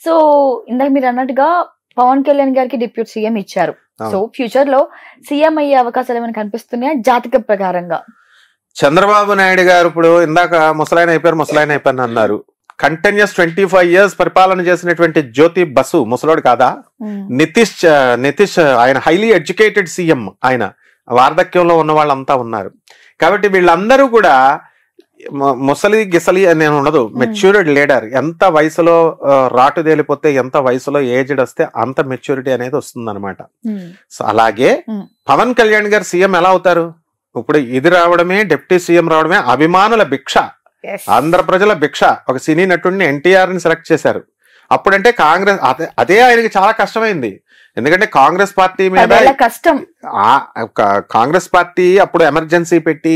So ఇందాక మీరు అన్నట్టుగా పవన్ కళ్యాణ్ గారికి డిప్యూటీ సీఎం ఇచ్చారు. సో ఫ్యూచర్ లో సీఎం అయ్యే అవకాశాలు ఏమైనా కనిపిస్తున్నాయా జాతక ప్రకారంగా? చంద్రబాబు నాయుడు గారు ఇప్పుడు ఇందాక ముసలాయన అయిపోయారు అన్నారు. కంటిన్యూస్ 25 years పరిపాలన చేసినటువంటి జ్యోతి బసు ముసలోడు కాదా? నితీష్ ఆయన హైలీ ఎడ్యుకేటెడ్ సీఎం, ఆయన వార్ధక్యంలో ఉన్న వాళ్ళంతా ఉన్నారు. కాబట్టి వీళ్ళందరూ కూడా ముసలి గిసలి అని నేను ఉండదు, మెచ్యూర్డ్ లీడర్. ఎంత వయసులో రాటు తేలిపోతే, ఎంత వయసులో ఏజ్డ్ వస్తే అంత మెచ్యూరిటీ అనేది వస్తుంది అనమాట. సో అలాగే పవన్ కళ్యాణ్ గారు సీఎం ఎలా అవుతారు? ఇప్పుడు ఇది రావడమే, డిప్యూటీ సీఎం రావడమే అభిమానుల భిక్ష, ఆంధ్ర ప్రజల భిక్ష. ఒక సినీ నటుడిని ఎన్టీఆర్ ని సెలెక్ట్ చేశారు. అప్పుడంటే కాంగ్రెస్ అదే ఆయనకి చాలా కష్టమైంది. ఎందుకంటే కాంగ్రెస్ పార్టీ మీద కష్టం, కాంగ్రెస్ పార్టీ అప్పుడు ఎమర్జెన్సీ పెట్టి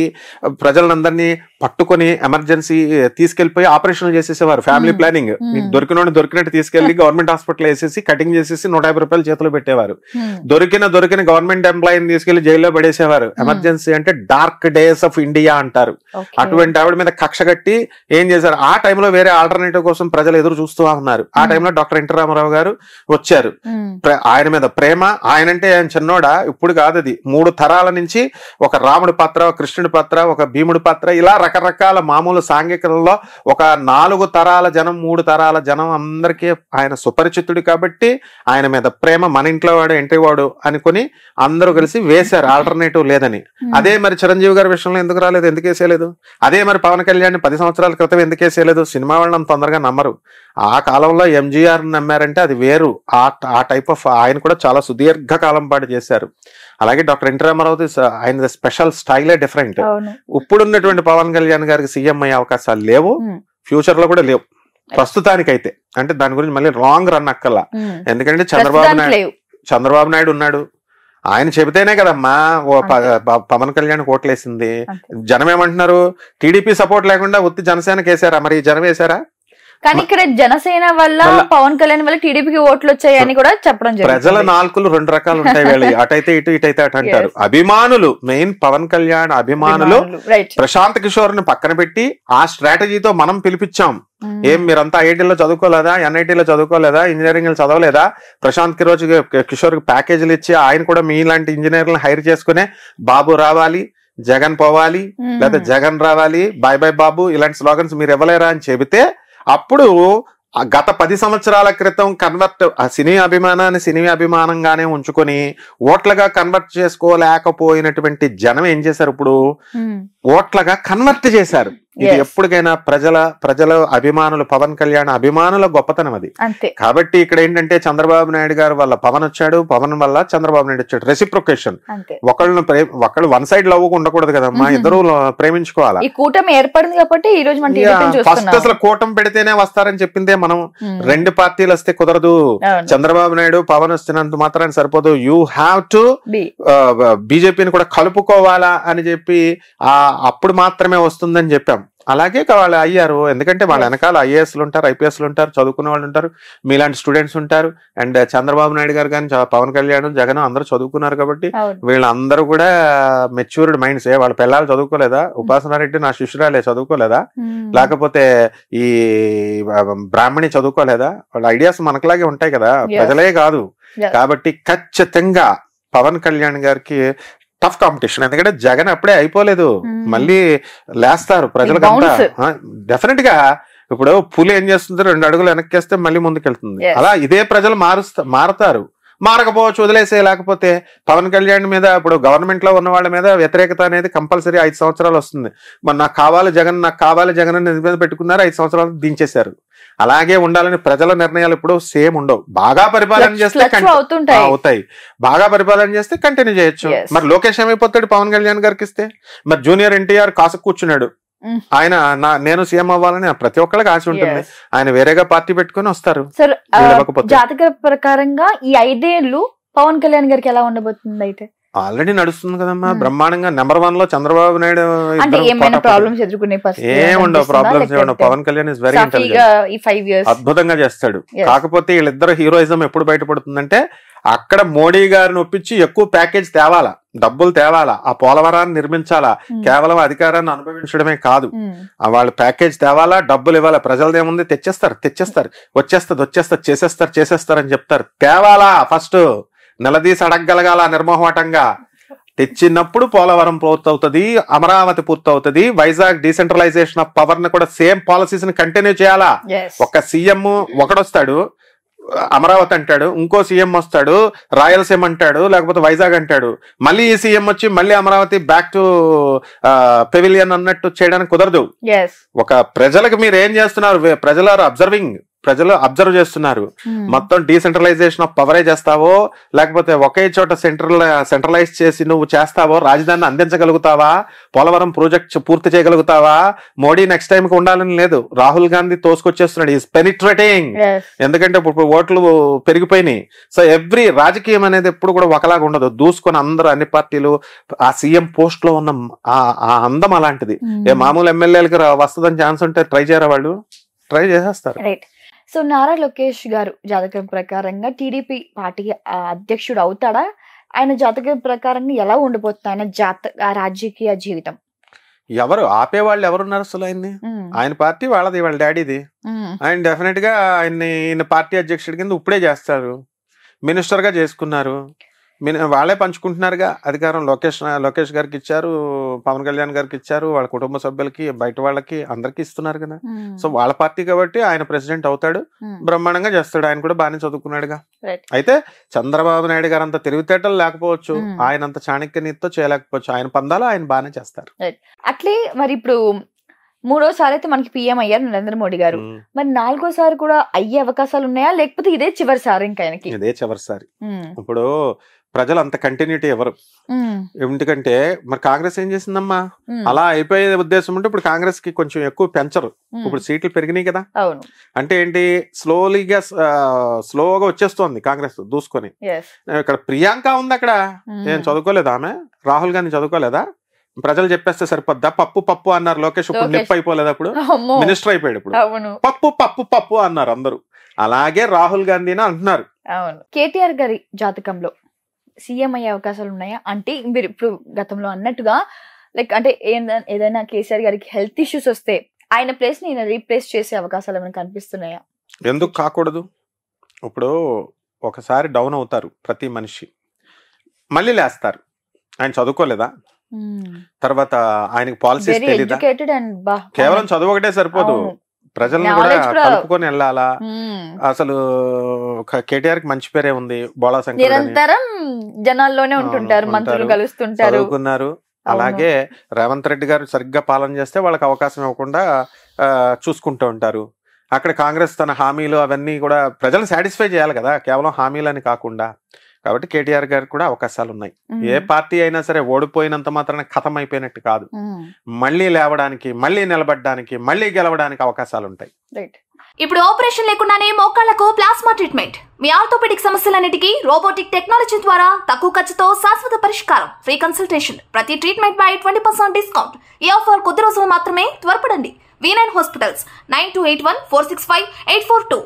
ప్రజలందరినీ పట్టుకొని ఎమర్జెన్సీ తీసుకెళ్లిపోయి ఆపరేషన్లు చేసేసేవారు. ఫ్యామిలీ ప్లానింగ్, దొరికినట్టు తీసుకెళ్లి గవర్నమెంట్ హాస్పిటల్ వేసేసి కటింగ్ చేసేసి 150 రూపాయలు చేతిలో పెట్టేవారు. దొరికిన గవర్నమెంట్ ఎంప్లాయీని తీసుకెళ్లి జైల్లో పడేసేవారు. ఎమర్జెన్సీ అంటే డార్క్ డేస్ ఆఫ్ ఇండియా అంటారు. అటువంటి ఆవిడ మీద కక్ష కట్టి ఏం చేశారు? ఆ టైంలో వేరే ఆల్టర్నేటివ్ కోసం ప్రజలు ఎదురు చూస్తూ ఉన్నారు. ఆ టైంలో డాక్టర్ ఎన్టీ రామారావు గారు వచ్చారు. ఆయన మీద ప్రేమ, ఆయనంటే ఆయన చిన్నోడా, ఇప్పుడు కాదు, అది 3 తరాల నుంచి ఒక రాముడి పాత్ర, ఒక కృష్ణుడి పాత్ర, ఒక భీముడి పాత్ర, ఇలా రకరకాల మామూలు సాంఘికంలో ఒక 4 తరాల జనం, 3 తరాల జనం అందరికీ ఆయన సుపరిచితుడు. కాబట్టి ఆయన మీద ప్రేమ, మన ఇంట్లో వాడు ఎంట్రీ వాడు అనుకుని అందరూ కలిసి వేశారు, ఆల్టర్నేటివ్ లేదని. అదే మరి చిరంజీవి గారి విషయంలో ఎందుకు రాలేదు, ఎందుకు వేసేయలేదు? అదే మరి పవన్ కళ్యాణ్ 10 సంవత్సరాల క్రితం ఎందుకు వేసేయలేదు? సినిమా వాళ్ళని తొందరగా నమ్మరు. ఆ కాలంలో ఎంజీఆర్ నమ్మారంటే అది వేరు. ఆ టైప్ ఆఫ్ ఆయన కూడా చాలా సుదీర్ఘ కాలం పాటు చేశారు. అలాగే డాక్టర్ ఎన్టీ రామారావు ఆయన స్పెషల్ స్టైలే డిఫరెంట్. ఇప్పుడున్నటువంటి పవన్ కళ్యాణ్ గారికి సీఎం అయ్యే అవకాశాలు లేవు, ఫ్యూచర్ లో కూడా లేవు ప్రస్తుతానికైతే. అంటే దాని గురించి మళ్ళీ రాంగ్ రన్ అక్కల్లా. ఎందుకంటే చంద్రబాబు నాయుడు ఉన్నాడు, ఆయన చెబితేనే కదమ్మా పవన్ కళ్యాణ్ ఓట్లేసింది. జనం ఏమంటున్నారు? టీడీపీ సపోర్ట్ లేకుండా ఉత్తి జనసేనకి వేసారా? మరి జనం వేసారా? కానీ ఇక్కడ జనసేన వల్ల, పవన్ కళ్యాణ్ వల్ల టీడీపీకి ఓట్లు వచ్చాయని కూడా చెప్పడం జరిగింది. ప్రజల నాలుకలు 2 రకాలు ఉంటాయి, వీళ్ళు అటైతే ఇటు, ఇటైతే అటు అంటారు. అభిమానులు, మెయిన్ పవన్ కళ్యాణ్ అభిమానులు ప్రశాంత్ కిషోర్ ని పక్కన పెట్టి ఆ స్ట్రాటజీతో మనం పిలిపించాం. ఏం మీరంతా ఐఐటీలో చదువుకోలేదా, ఎన్ఐటీలో చదువుకోలేదా, ఇంజనీరింగ్ చదవలేదా? ప్రశాంత్ కిషోర్ కి ప్యాకేజీలు ఇచ్చి ఆయన కూడా మీలాంటి ఇంజనీర్లను హైర్ చేసుకునే బాబు రావాలి, జగన్ పోవాలి, లేదా జగన్ రావాలి, బాయ్ బాయ్ బాబు, ఇలాంటి స్లోగన్స్ మీరు ఇవ్వలేరా అని చెబితే అప్పుడు గత 10 సంవత్సరాల క్రితం కన్వర్ట్ సినీ అభిమానాన్ని సినీ అభిమానంగానే ఉంచుకొని ఓట్లుగా కన్వర్ట్ చేసుకోలేకపోయినటువంటి జనం ఏం చేశారు? ఇప్పుడు ఓట్లుగా కన్వర్ట్ చేశారు. ఇది ఎప్పటికైనా ప్రజల అభిమానులు, పవన్ కళ్యాణ్ అభిమానుల గొప్పతనం అది. కాబట్టి ఇక్కడ ఏంటంటే చంద్రబాబు నాయుడు గారు వల్ల పవన్ వచ్చాడు, పవన్ వల్ల చంద్రబాబు నాయుడు వచ్చాడు. రెసిప్రొకేషన్. ఒకళ్ళు వన్ సైడ్ లవ్ ఉండకూడదు కదమ్మా, ఇద్దరు ప్రేమించుకోవాలా. ఈ కూటమి ఏర్పడింది కాబట్టి ఈ రోజు ఫస్ట్ అసలు కూటమి పెడితేనే వస్తారని చెప్పిందే మనం. 2 పార్టీలు వస్తే కుదరదు. చంద్రబాబు నాయుడు పవన్ వస్తున్నంత మాత్రాన్ని సరిపోదు, యూ హ్యావ్ టు బీజేపీని కూడా కలుపుకోవాలా అని చెప్పి అప్పుడు మాత్రమే వస్తుందని చెప్పాం. అలాగే వాళ్ళు అయ్యారు. ఎందుకంటే వాళ్ళ వెనకాల ఐఏఎస్లు ఉంటారు, ఐపీఎస్లు ఉంటారు, చదువుకునే వాళ్ళు ఉంటారు, మీలాంటి స్టూడెంట్స్ ఉంటారు. అండ్ చంద్రబాబు నాయుడు గారు కానీ, పవన్ కళ్యాణ్, జగన్ అందరూ చదువుకున్నారు. కాబట్టి వీళ్ళందరూ కూడా మెచ్యూర్డ్ మైండ్స్. వాళ్ళ పిల్లలు చదువుకోలేదా? ఉపాసనారెడ్డి నా శిష్యురాలే చదువుకోలేదా? లేకపోతే ఈ బ్రాహ్మణి చదువుకోలేదా? వాళ్ళ ఐడియాస్ మనకులాగే ఉంటాయి కదా, ప్రజలే కాదు. కాబట్టి ఖచ్చితంగా పవన్ కళ్యాణ్ గారికి టఫ్ కాంపిటీషన్. ఎందుకంటే జగన్ అప్పుడే అయిపోలేదు, మళ్ళీ లేస్తారు ప్రజలకంతా డెఫినెట్ గా. ఇప్పుడు పులి ఏం చేస్తుంది? 2 అడుగులు వెనక్కేస్తే మళ్ళీ ముందుకెళ్తుంది. అలా ఇదే ప్రజలు మారుతారు. మారకపోవచ్చు, వదిలేసే. లేకపోతే పవన్ కళ్యాణ్ మీద ఇప్పుడు గవర్నమెంట్ లో ఉన్న వాళ్ళ మీద వ్యతిరేకత అనేది కంపల్సరీ 5 సంవత్సరాలు వస్తుంది. మరి నాకు కావాలి జగన్ అని మీద పెట్టుకున్నారు, 5 సంవత్సరాలు దించేశారు. అలాగే ఉండాలని ప్రజల నిర్ణయాలు ఇప్పుడు సేమ్ ఉండవు. బాగా పరిపాలన చేస్తే అవుతాయి, బాగా పరిపాలన చేస్తే కంటిన్యూ చేయొచ్చు. మరి లోకేష్ ఏమైపోతాడు పవన్ కళ్యాణ్ గారికి ఇస్తే? మరి జూనియర్ ఎన్టీఆర్ కాసు కూర్చున్నాడు. ఆయన నేను సీఎం అవ్వాలని ప్రతి ఒక్కరికి ఆశ ఉంటుంది. ఆయన వేరేగా పార్టీ పెట్టుకుని వస్తారు. జాతక ప్రకారంగా ఈ 5 ఏళ్ళు పవన్ కళ్యాణ్ గారికి ఎలా ఉండబోతుంది? అయితే ఆల్రెడీ నడుస్తుంది కదమ్మా బ్రహ్మాండంగా. నెంబర్ 1 లో చంద్రబాబు నాయుడు. ఏముండవు ప్రాబ్లమ్స్ ఏముండవు. Pawan Kalyan is very intelligent, అద్భుతంగా చేస్తాడు. కాకపోతే వీళ్ళిద్దరు హీరోయిజం ఎప్పుడు బయటపడుతుందంటే అక్కడ మోడీ గారిని ఒప్పించి ఎక్కువ ప్యాకేజ్ తేవాలా, డబ్బులు తేవాలా, ఆ పోలవరాన్ని నిర్మించాలా, కేవలం అధికారాన్ని అనుభవించడమే కాదు, వాళ్ళ ప్యాకేజ్ తేవాలా, డబ్బులు ఇవ్వాలా. ప్రజలదేముంది, తెచ్చేస్తారు చేసేస్తారు అని చెప్తారు. తేవాలా, ఫస్ట్ నిలదీసి అడగగలగాల నిర్మోహమాటంగా. తెచ్చినప్పుడు పోలవరం పూర్తవుతుంది, అమరావతి పూర్తవుతుంది, వైజాగ్ డీసెంట్రలైజేషన్ ఆఫ్ పవర్ ని కూడా సేమ్ పాలసీస్ ని కంటిన్యూ చేయాలా. ఒక సీఎం ఒకడొస్తాడు అమరావతి అంటాడు, ఇంకో సీఎం వస్తాడు రాయలసీమ అంటాడు, లేకపోతే వైజాగ్ అంటాడు, మళ్ళీ ఈ సీఎం వచ్చి మళ్ళీ అమరావతి బ్యాక్ టు పెవిలియన్ అన్నట్టు చేయడానికి కుదరదు. ఒక ప్రజలకు మీరు ఏం చేస్తున్నారు, ప్రజలు అబ్జర్వ్ చేస్తున్నారు. మొత్తం డీసెంట్రలైజేషన్ ఆఫ్ పవరే చేస్తావో, లేకపోతే ఒకే చోట సెంట్రలైజ్ చేసి నువ్వు చేస్తావో, రాజధానిని అందించగలుగుతావా, పోలవరం ప్రాజెక్ట్ పూర్తి చేయగలుగుతావా? మోడీ నెక్స్ట్ టైం కి ఉండాలని లేదు, రాహుల్ గాంధీ తోసుకొచ్చేస్తున్నాడు, ఈస్ పెనిట్రేటింగ్. ఎందుకంటే ఇప్పుడు ఓట్లు పెరిగిపోయినాయి. సో ఎవ్రీ రాజకీయం అనేది ఎప్పుడు కూడా ఒకలాగా ఉండదు, దూసుకొని అందరూ అన్ని పార్టీలు ఆ సీఎం పోస్ట్ లో ఉన్న ఆ అందం అలాంటిది. మామూలు ఎమ్మెల్యేలకు వస్తుందని ఛాన్స్ ఉంటే ట్రై చేయరా, వాళ్ళు ట్రై చేసేస్తారు. సో నారా లోకేష్ గారు జాతకం ప్రకారంగా టీడీపీ పార్టీ అధ్యక్షుడు అవుతాడా? ఆయన జాతకం ప్రకారంగా ఎలా ఉండిపోతుంది ఆయన రాజకీయ జీవితం? ఎవరు ఆపేవాళ్ళు ఎవరున్నారు అసలు? ఆయన పార్టీ వాళ్ళది, వాళ్ళ డాడీది. ఆయన డెఫినెట్ గా ఈయన పార్టీ అధ్యక్షుడి కింద ఇప్పుడే చేస్తారు. మినిస్టర్ గా చేసుకున్నారు, వాళ్ళే పంచుకుంటున్నారుగా అధికారం. లోకేష్ గారికి ఇచ్చారు, పవన్ కళ్యాణ్ గారికి ఇచ్చారు, వాళ్ళ కుటుంబ సభ్యులకి, బయట వాళ్ళకి అందరికి ఇస్తున్నారు కదా. సో వాళ్ళ పార్టీ కాబట్టి ఆయన ప్రెసిడెంట్ అవుతాడు, బ్రహ్మాండంగా చేస్తాడు. ఆయన కూడా బాగానే చదువుకున్నాడుగా. అయితే చంద్రబాబు నాయుడు గారు అంత తెలివితేటలు లేకపోవచ్చు, ఆయన అంత చాణక్యనీతితో చేయలేకపోవచ్చు, ఆయన పందాలు ఆయన బాగానే చేస్తారు. అట్లే మరి ఇప్పుడు మూడోసారి అయితే మనకి పిఎం అయ్యారు నరేంద్ర మోడీ గారు, మరి నాలుగోసారి కూడా అయ్యే అవకాశాలు ఉన్నాయా, లేకపోతే ఇదే చివరిసారి? ఇంకా ఇదే చివరిసారి. ఇప్పుడు ప్రజలు అంత కంటిన్యూటీ ఎవరు, ఎందుకంటే మరి కాంగ్రెస్ ఏం చేసిందమ్మా, అలా అయిపోయే ఉద్దేశం ఉంటే ఇప్పుడు కాంగ్రెస్ కి కొంచెం ఎక్కువ పెంచరు. ఇప్పుడు సీట్లు పెరిగినాయి కదా, అంటే ఏంటి, స్లోగా వచ్చేస్తోంది కాంగ్రెస్ దూసుకొని. ఇక్కడ ప్రియాంక ఉంది, అక్కడ ఏం చదువుకోలేదా ఆమె? రాహుల్ గాంధీ చదువుకోలేదా? ప్రజలు చెప్పేస్తే సరిపోద్దా? పప్పు అన్నారు లోకేష్, ఇప్పుడు నిప్పు అయిపోలేదు, అప్పుడు మినిస్టర్ అయిపోయాడు, ఇప్పుడు పప్పు అన్నారు అందరూ. అలాగే రాహుల్ గాంధీని అంటున్నారు. కేటీఆర్ గారి జాతకంలో సీఎం అయ్యే అవకాశాలు ఉన్నాయా? అంటే మీరు ఇప్పుడు గతంలో అన్నట్టుగా లైక్ అంటే ఏదైనా కేసీఆర్ గారికి హెల్త్ ఇష్యూస్ వస్తే ఆయన ప్లేస్ ని రీప్లేస్ చేసే అవకాశాలు ఏమైనా కనిపిస్తున్నాయా? ఎందుకు కాకూడదు? ఇప్పుడు ఒకసారి డౌన్ అవుతారు ప్రతి మనిషి, మళ్ళీ లేస్తారు. ఆయన చదువుకోలేదా? తర్వాత ఆయనకి పాలసీస్ తెలీదా? కేవలం చదువు ఒకటే సరిపోదు, ప్రజలను కూడా కలుపుకొని వెళ్ళాలా. అసలు కేటీఆర్ కి మంచి పేరే ఉంది, బోళా శంకర్ నిరంతరం జనాల్లోనే ఉంటుంటారు, మంత్రులు కలుస్తుంటారు, చదువుకున్నారు. అలాగే రేవంత్ రెడ్డి గారు సరిగ్గా పాలన చేస్తే వాళ్ళకి అవకాశం ఇవ్వకుండా చూసుకుంటూ ఉంటారు. అక్కడ కాంగ్రెస్ తన హామీలు అవన్నీ కూడా ప్రజలు సాటిస్ఫై చేయాలి కదా, కేవలం హామీలని కాకుండా. కాబట్టి కేటీఆర్ గారికి కూడా అవకాశాలు ఉన్నాయి. ఏ పార్టీ అయినా సరే ఓడిపోయినంత మాత్రాన ఖతం అయిపోయినట్టు కాదు, మళ్ళీ లేవడానికి, మళ్ళీ నిలబడడానికి, మళ్ళీ గెలవడానికి అవకాశాలు ఉంటాయి. ఇప్పుడు ఆపరేషన్ లేకుండానే మోకాళ్లకు ప్లాస్మా ట్రీట్మెంట్, మీ ఆర్థోపెడిక్ సమస్యలన్నిటికీ రోబోటిక్ టెక్నాలజీ ద్వారా తక్కువ ఖర్చుతో శాశ్వత పరిష్కారం, ఫ్రీ కన్సల్టేషన్, ప్రతి ట్రీట్మెంట్ పై 20% డిస్కౌంట్. ఈ ఆఫర్ కొద్ది రోజులు మాత్రమే, త్వరపడండి. V9 hospitals 9281465842.